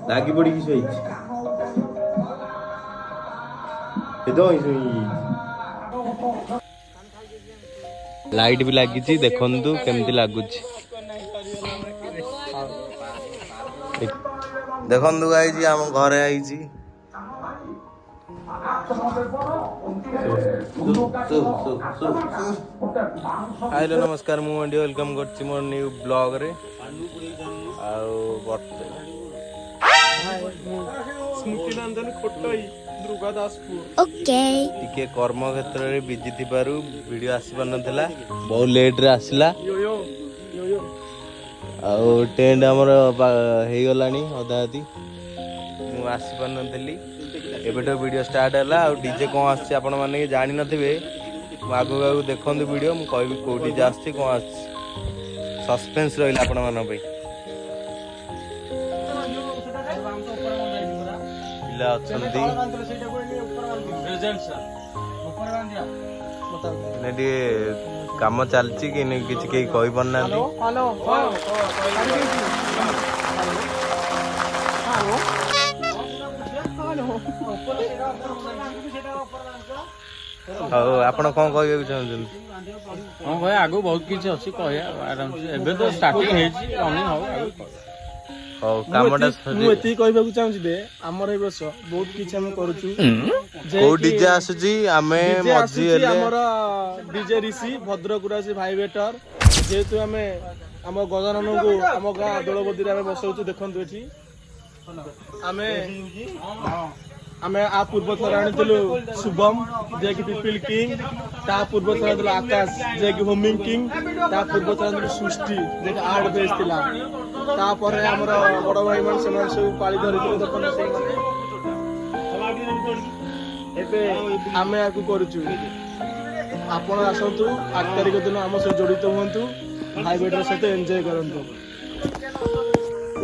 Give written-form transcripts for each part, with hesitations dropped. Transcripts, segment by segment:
ଲାଗି ପଡ଼ିକି ଶୋଇଛି ଲାଇଟ୍ ବି ଲାଗିଛି ଦେଖନ୍ତୁ କେମିତି ଲାଗୁଛି ଦେଖନ୍ତୁ ଗାଇଛି ଆମ ଘରେ ଆଇଛି ହାଲୋ ନମସ୍କାର ମୁଁ ଏଣ୍ଡି ୱେଲକମ୍ କରୁଛି ମୋର ନ୍ୟୁ ବ୍ଲଗରେ ଆଉ ଟିକେ କର୍ମ କ୍ଷେତ୍ରରେ ବିଜି ଥିବାରୁ ଭିଡ଼ିଓ ଆସିପାରୁନଥିଲା ବହୁତ ଲେଟ୍ରେ ଆସିଲା ଆଉ ଟେଣ୍ଟ ଆମର ହେଇଗଲାଣି ଅଧା ଅଧି ମୁଁ ଆସିପାରୁନଥିଲି ଏବେଠୁ ଭିଡ଼ିଓ ଷ୍ଟାର୍ଟ ହେଲା ଆଉ ଡିଜେ କ'ଣ ଆସୁଛି ଆପଣମାନେ ଜାଣିନଥିବେ ମୁଁ ଆଗକୁ ଆଗକୁ ଦେଖନ୍ତୁ ଭିଡ଼ିଓ ମୁଁ କହିବି କେଉଁ ଡିଜେ ଆସୁଛି କ'ଣ ଆସୁଛି ସସ୍ପେନ୍ସ ରହିଲା ଆପଣମାନଙ୍କ ପାଇଁ ପିଲା ଅଛନ୍ତି ଟିକେ କାମ ଚାଲିଛି କି କିଛି କେହି କହିପାରୁନାହାନ୍ତି ଆଉ ଆପଣ କ'ଣ କହିବାକୁ ଚାହୁଁଛନ୍ତି? ହଁ ଭାଇ ଆଗକୁ ବହୁତ କିଛି ଅଛି କହିବା ଆରାମସେ ଏବେ ତ ଷ୍ଟାର୍ଟିଂ ହେଇଛି ରନିଂ ହବ ହଉ କାମଟା ମୁଁ ଏତିକି କହିବାକୁ ଚାହୁଁଛି ଯେ ଆମର ଏ ବର୍ଷ ବହୁତ କିଛି ଆମେ କରୁଛୁ କୋଉ ଡିଜେ ଆସୁଛି ଆମେ ଆମର ଡିଜେ ରିସି ଭଦ୍ରକରୁ ଆସି ଭାଇବେଟର ଯେହେତୁ ଆମେ ଆମ ଗଜାନନଙ୍କୁ ଆମ ଗାଁ ଦୋଳବଦୀରେ ଆମେ ବସାଉଛୁ ଦେଖନ୍ତୁ ଏଠି ଆମେ ଆ ପୂର୍ବ ଥର ଆଣିଥିଲୁ ଶୁଭମ ଯିଏକି ପିପିଲ କିଙ୍ଗ ତା ପୂର୍ବ ଥର ଆଣିଥିଲୁ ଆକାଶ ଯିଏକି ହୋମିଂ କିଙ୍ଗ ତା ପୂର୍ବ ଥର ଆଣିଥିଲୁ ସୃଷ୍ଟି ଯିଏକି ଆର୍ଟ ବେସ୍ ଥିଲା ତାପରେ ଆମର ବଡ ଭାଇ ମାନେ ସେମାନେ ସବୁ ପାଳି ଧରିଥିଲେ ଦେଖନ୍ତୁ ସେଇମାନେ ଏବେ ଆମେ ଆକୁ କରୁଛୁ ଆପଣ ଆସନ୍ତୁ 8 ତାରିଖ ଦିନ ଆମ ସହିତ ଜଡ଼ିତ ହୁଅନ୍ତୁ ଭାଇବେଟର ସହିତ ଏନ୍ଜୟ କରନ୍ତୁ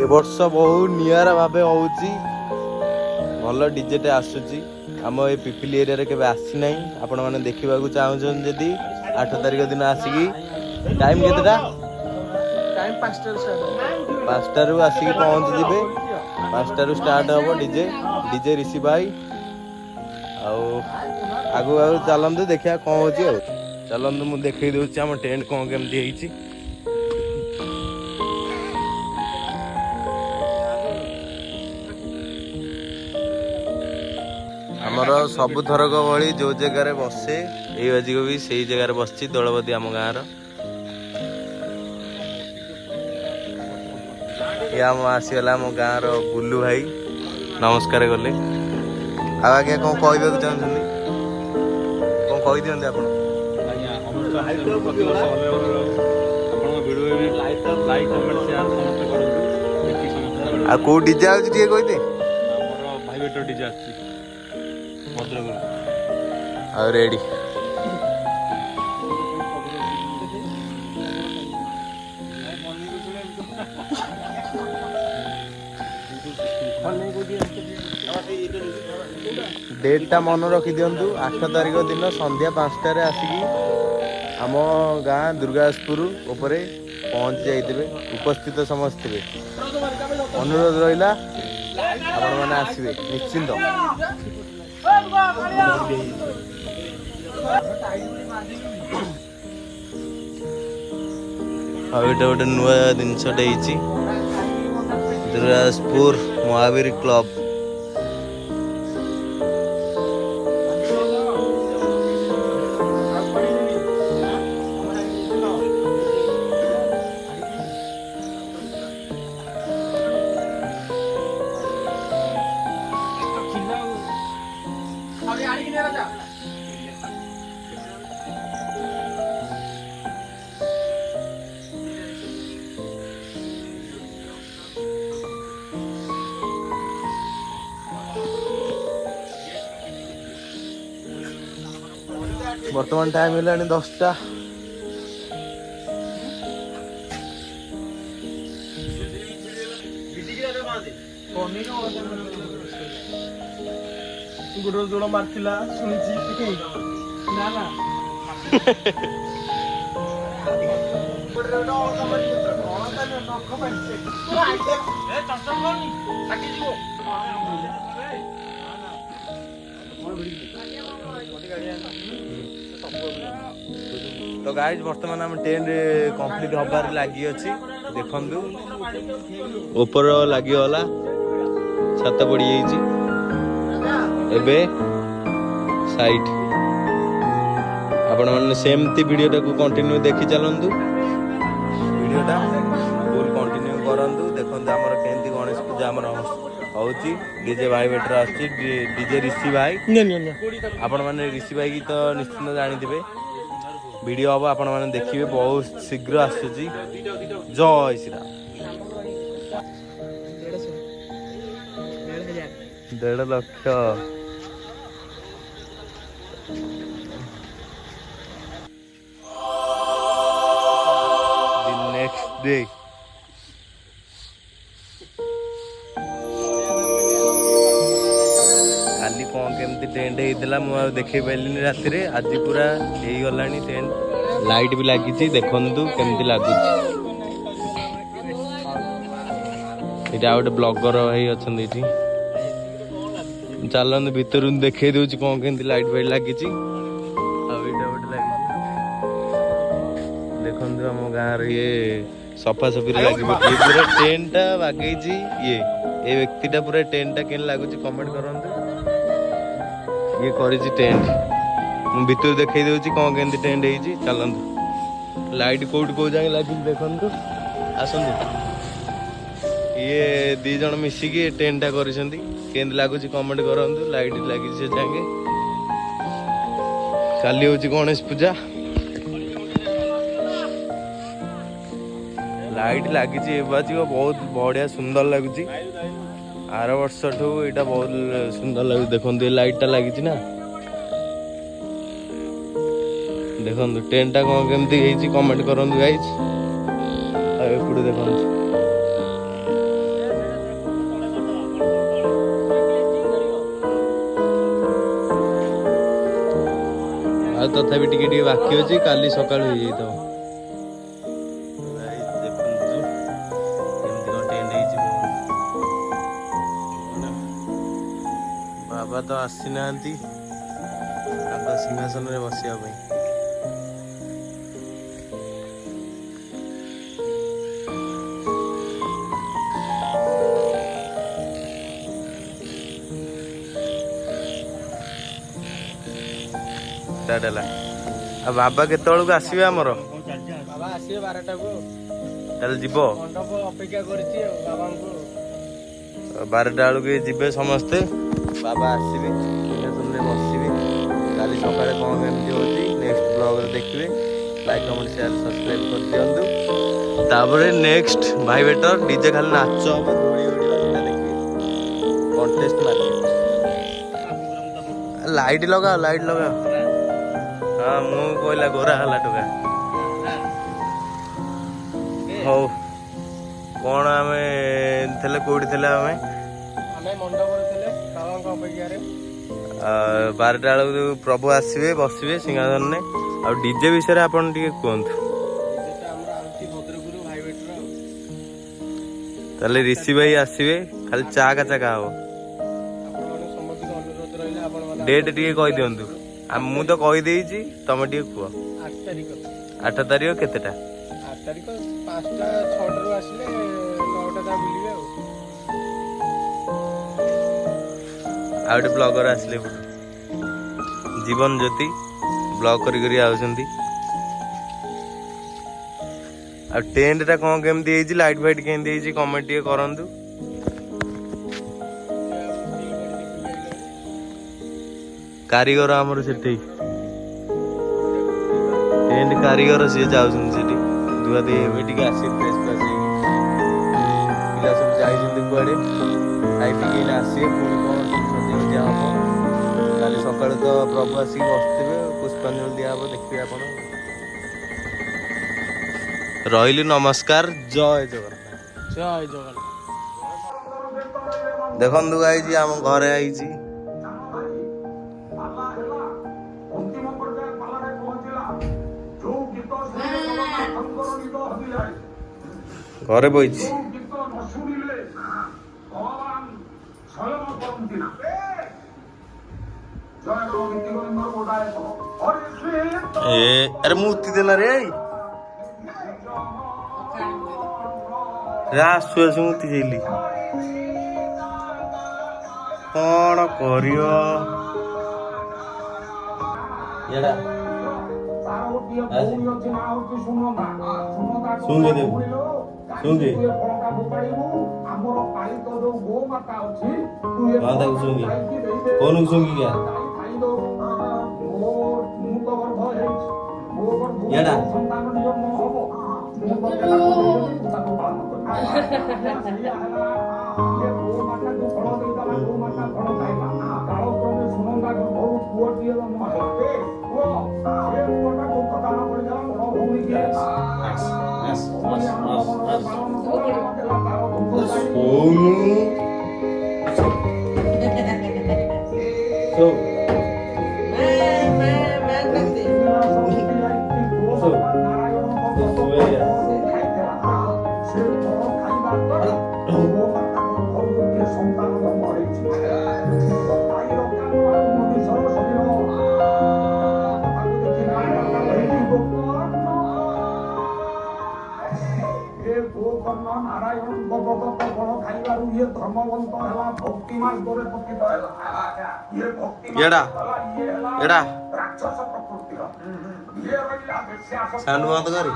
ଏ ବର୍ଷ ବହୁ ନିଆରା ଭାବେ ହଉଛି ଭଲ ଡିଜେଟେ ଆସୁଛି ଆମ ଏ ପିପିଲି ଏରିଆରେ କେବେ ଆସିନାହିଁ ଆପଣମାନେ ଦେଖିବାକୁ ଚାହୁଁଛନ୍ତି ଯଦି 8 ତାରିଖ ଦିନ ଆସିକି ଟାଇମ୍ କେତେଟା 5ଟାରୁ ଆସିକି ପହଞ୍ଚିଯିବେ 5ଟାରୁ ଷ୍ଟାର୍ଟ ହେବ ଡିଜେ ରିସି ଭାଇ ଆଉ ଆଗକୁ ଆଗକୁ ଚାଲନ୍ତୁ ଦେଖିବା କ'ଣ ହେଉଛି ଆଉ ଚାଲନ୍ତୁ ମୁଁ ଦେଖେଇ ଦେଉଛି ଆମ ଟେଣ୍ଟ କ'ଣ କେମିତି ହେଇଛି ଆମର ସବୁଥରକ ଭଳି ଯେଉଁ ଜାଗାରେ ବସେ ଏଇ ବାଜିକ ବି ସେଇ ଜାଗାରେ ବସିଛି ଦୋଳବଦୀ ଆମ ଗାଁର ଆସିଗଲା ଆମ ଗାଁର ବୁଲୁ ଭାଇ ନମସ୍କାର କଲେ ଆଉ ଆଜ୍ଞା କ'ଣ କହିବାକୁ ଚାହୁଁଛନ୍ତି କ'ଣ କହିଦିଅନ୍ତି ଆପଣ ଆଉ କୋଉ ଡିଜେ ଆସୁଛି ଟିକେ କହିଦେ ଭାଇବେଟର ଡିଜେ ଆସୁଛି ଆଉ ରେଡି ଡେଟ୍ଟା ମନେ ରଖିଦିଅନ୍ତୁ 8 ତାରିଖ ଦିନ ସନ୍ଧ୍ୟା 5ଟାରେ ଆସିକି ଆମ ଗାଁ ଦୁର୍ଗାସପୁର ଉପରେ ପହଞ୍ଚି ଯାଇଥିବେ ଉପସ୍ଥିତ ସମସ୍ତେ ଥିବେ ଅନୁରୋଧ ରହିଲା ଆପଣମାନେ ଆସିବେ ନିଶ୍ଚିନ୍ତ ଆଉ ଏଇଟା ଗୋଟେ ନୂଆ ଜିନିଷଟେ ହେଇଛି ଦୁର୍ଗାସପୁର ମହାବୀର କ୍ଲବ ବର୍ତ୍ତମାନ ଟାଇମ୍ ହେଲାଣି 10ଟା ଗୋଡ଼ ଜୋଡ଼ ମାରିଥିଲା ଶୁଣିଛି ନା तो गाइज बर्तमान आम टेंट कंप्लीट हबार लगी अच्छी देखु ऊपर लगिगला छात पड़ी एबे साइड आपण मैंने सेमती वीडियो को कंटिन्यू देखी चलतु वीडियोटा फुल कंटिन्यू करंतु देखंतु हमर केंती गणेश पूजा हमर होउची डीजे भाई बेटर आछि डीजे ऋषि भाई आपण माने ऋषि भाई की तो निश्चित जानिथिबे वीडियो हम आपण माने देखिबे बहुत शीघ्र आସୁची जय श्री राम 1.5 लाख नेक्स्ट डे काली कौन केमती टेंट होता मुझे देखे पारे राति रे आज पूरा हो गला टेंट लाइट भी लगी देखु केमती लगुच यहाँ गोटे ब्लॉगर भाई अच्छा चलते भितर देखे दूसरी कौन केमती लाइट फाइट लगी देखु आम गाँव ये सफा सफी लगे पूरा टेंट बागई ये व्यक्तिटा पूरा टेंट के लगुच कमेंट करंतु ये करी टेंट मु भीतर देखई दूची कौन केमती टेंट होती चलतु लाइट कौट कौ जाए लगी देखु आसतु ये दी जन मिसिकी टेंटा करते लगुच कमेंट करंतु लाइट लगी से जाए काली हूँ गणेश पूजा लाइट लगी बहुत बढ़िया सुंदर लगुच आर वर्ष ठू यहाँ बहुत सुंदर लगे देखो लाइटा लगी ना देखो टेंटा कौन केमती कमेंट करूँ गाइज एपटे देखो तथापि टिके बाकी अच्छी काली सका बाबा तो आसी ना सिंहासन रे बसिया बाबा केतळକୁ ଆସିବେ ଆମର बाबा आसीबे 12टा को ताले जीव मंडप अपेक्षा करछि बाबांको 12टा बेलକୁ ଯିବେ ସମସ୍ତେ बाबा आसबे सिंहासन बसबे काली सकाଳେ कौन केमती होती नेक्स्ट ब्लॉग रे देखिए लाइक कमेंट शेयर सब्सक्राइब कर दियंतु तापरे नेक्स्ट भाई बेटर डीजे खाली नाच हम धोड़ी उड़ीबा सेटा देखिए कॉन्टेस्ट मार्केट लाइट लगा हाँ मु कहला गोरा हला टोका हो कौन आमे थेले कोडी थेले आमे मंडप रे थेले बाबांको अपेक्षा रे 12टा बेलକୁ प्रभु आसबे बसबे सिंहासन ने आ डीजे विषय आपन टिके कहंतु ताले ऋषि भाई आसबे खाली चाका चाका हो डेट टिके कहि दियंतु आ मु तो कहि देइची तमे टिके कुआ 8 तारिख केतेटा 8 तारिख 5टा 6टा रु आसीले 9टा दा बुलिबे आ गोटे ब्लॉगर आसले जीवन ज्योति ब्लॉग करी आउछंती आ टेंट टा कौन केमती होइची लाइट फाइट केमती होइची कमेंट टिके करंतु कारीगर आमर सेठी टेंट कारीगर सी जाउछन सेठी दुआ दे बेटी के आसी फ्रेश फ्रेश पिला सब जाइछन कुआडे खाई पी के आसी पुणी कोन सजे जा हम काली सकाळ तो प्रभु आसी बसथिबे पुष्पांजलि दिया हबो देखिबे आपण रहिली नमस्कार जय जगन्नाथ देखंतु गाइजी हम घरे आइची ଘରେ ବଇଛି। ଆରେ ମୁଁ ଉଠି ଦେଲା ରେ ଆସୁ ଆସୁ ମୁଁ ଉଠି ଯାଇଲି। କଣ କରିବ ଶୁଙ୍ଗେ ଦେବୁ ଶୁଙ୍ଗେ ତାକୁ ଶୁଙ୍ଗେ କହୁନୁ ଶୁଙ୍ଗିକା ଇଆଡା ଏଡା ଏଡା ସାଉଣ୍ଡ ବନ୍ଦ କରେ।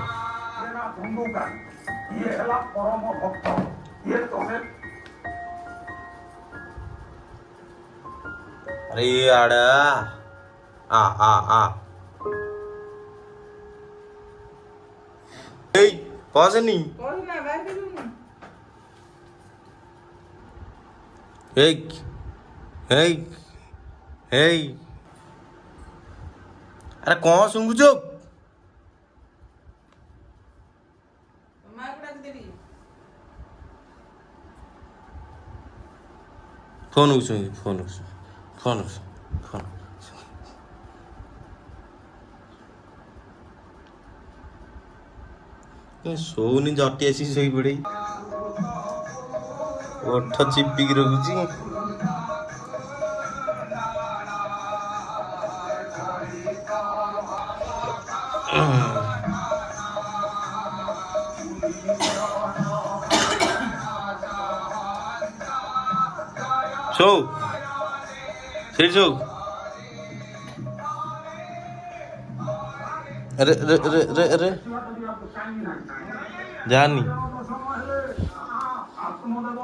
अरे आड़ा आ पहुंच नहीं अरे कौन सुंगुचो फोन उठुंगी फोन ଶୋଉନି ଜଟି ଆସି ଶୋଇ ପଡେ ଓଠ ଚିପିକି ରଖୁଛି। ଶୋ ସେଇଠି ଶୋ। अरे अरे अरे अरे अरे जानी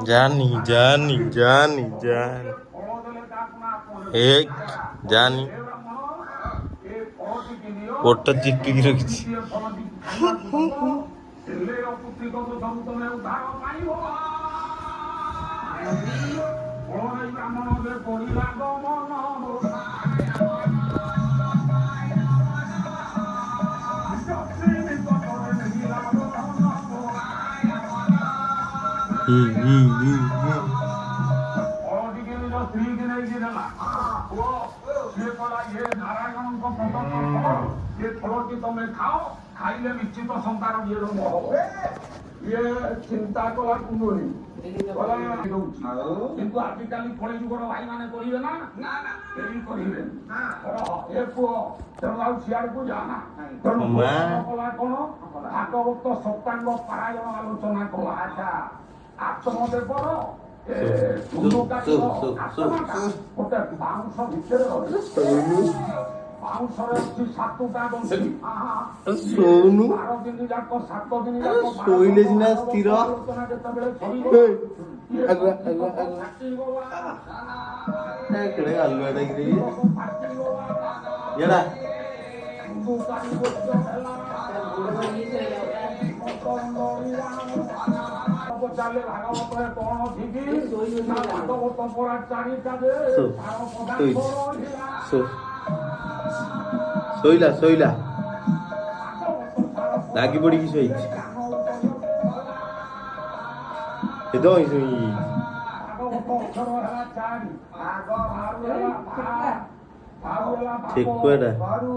जानी जानी जानी जानी एक जानी ओट चिपकी रखी ତମେ ଖାଅ ଖାଇଲେ ନିଶ୍ଚିତ ସନ୍ତାନ ଇଏ ଚିନ୍ତା କଲା କୁଣ୍ଡୁଳି କିନ୍ତୁ ଆଜିକାଲି କଳି ଯୁଗର ଭାଇମାନେ କରିବେ ନା କେହି କରିବେ ଏ ପୁଅ ତେଣୁ ଆଉ ସିଆଡକୁ ଯାଆନା। ତେଣୁ କଲା କଣ ଭାଗବତ ସପ୍ତାଙ୍ଗ ପାରାୟଣ ଆଲୋଚନା କଲା। ଆଚ୍ଛା ଆତ୍ମଦେବର ଗୋଟେ ବାଉଁଶ ଭିତରେ ବାଉଁଶରେ ଅଛି 7ଟା ଗଣ୍ଠି। 12 ଦିନ ଯାକ 7 ଦିନ ଯାକ ଶୋଇଲେ ସିନା ସ୍ଥିର ଆଲୋଚନା ଯେତେବେଳେ ସରିବ ଚାଲେ ଭାଗବତରେ କଣ ଠିକି ନା ଭାଗବତ ପରା 4ଟା ଯେ ଶୋଇଲା ଶୋଇଲା ଲାଗି ପଡିକି ଶୋଇଛି ଠେକୁଆଟା ବରୁ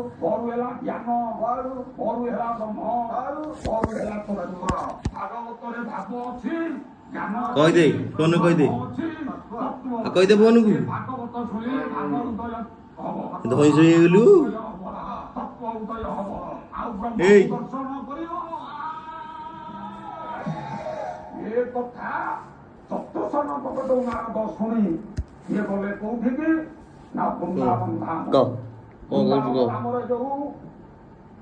ହେଲା ଜ୍ଞାନ ବରୁ ହେଲା ବ୍ରହ୍ମ ବରୁ ହେଲା ତତ୍ତ୍ୱ। ଭାଗବତରେ ଭାବ ଅଛି ଜ୍ଞାନ କହିଦେ ଫୋନ କହିଦେ ଅଛି ତତ୍ତ୍ୱ। କହିଦେ ଫୋନକୁ ଭାଗବତ ଶୁଣି ଭାଗ ଉଦୟ ହବ ଧଇଁ ସଇଁ ହେଇଗଲୁ ତତ୍ତ୍ୱ ଉଦୟ ହବ ଆଉ ବ୍ରହ୍ମ ଏଇ। ଦର୍ଶନ କରିବ। ଏ କଥା ଚତୁର୍ସନ ପକଟ ନାରଦ ଶୁଣି ଇଏ ଗଲେ କୋଉଠିକି ନା ବୃନ୍ଦାବନ ଧାମ। କହ କଣ କହୁଛୁ କହ ଆମର ଯୋଉ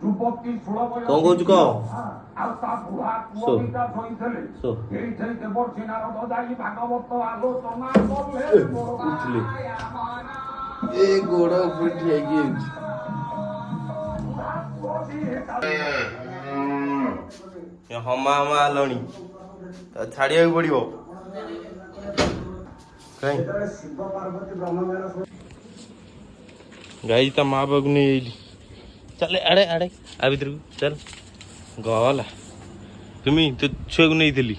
ଯୁବତୀ ସୁଳଭ କଣ କହୁଛୁ କହ ଆଉ ତା ବୁଢା ପୁଅ ଶୋ। ଦିଟା ଶୋଇଥିଲେ ଶୋ। ଏଇଠି ଦେବର୍ଷି ନାରଦ ଯାଇ ଭାଗବତ ଆଲୋଚନା କଲେ ଉଠିଲେ ଏ ଗୋଡ ଉପରେ ଠିଆ ହେଇକି ହମା ହମା ହେଲଣି ଛାଡିବାକୁ ପଡିବ କାଇଁ ଶିବ ପାର୍ବତୀ ବ୍ରହ୍ମଜ୍ଞାନ ଗାଈ ତା ମା ପାଖକୁ ନେଇ ଯାଇଲି ଚାଲେ ଆଡେ ଆଡେ ଆ ଭିତରକୁ ଚାଲ ଗଲା କେମିତି ତୋ ଛୁଆକୁ ନେଇଥିଲି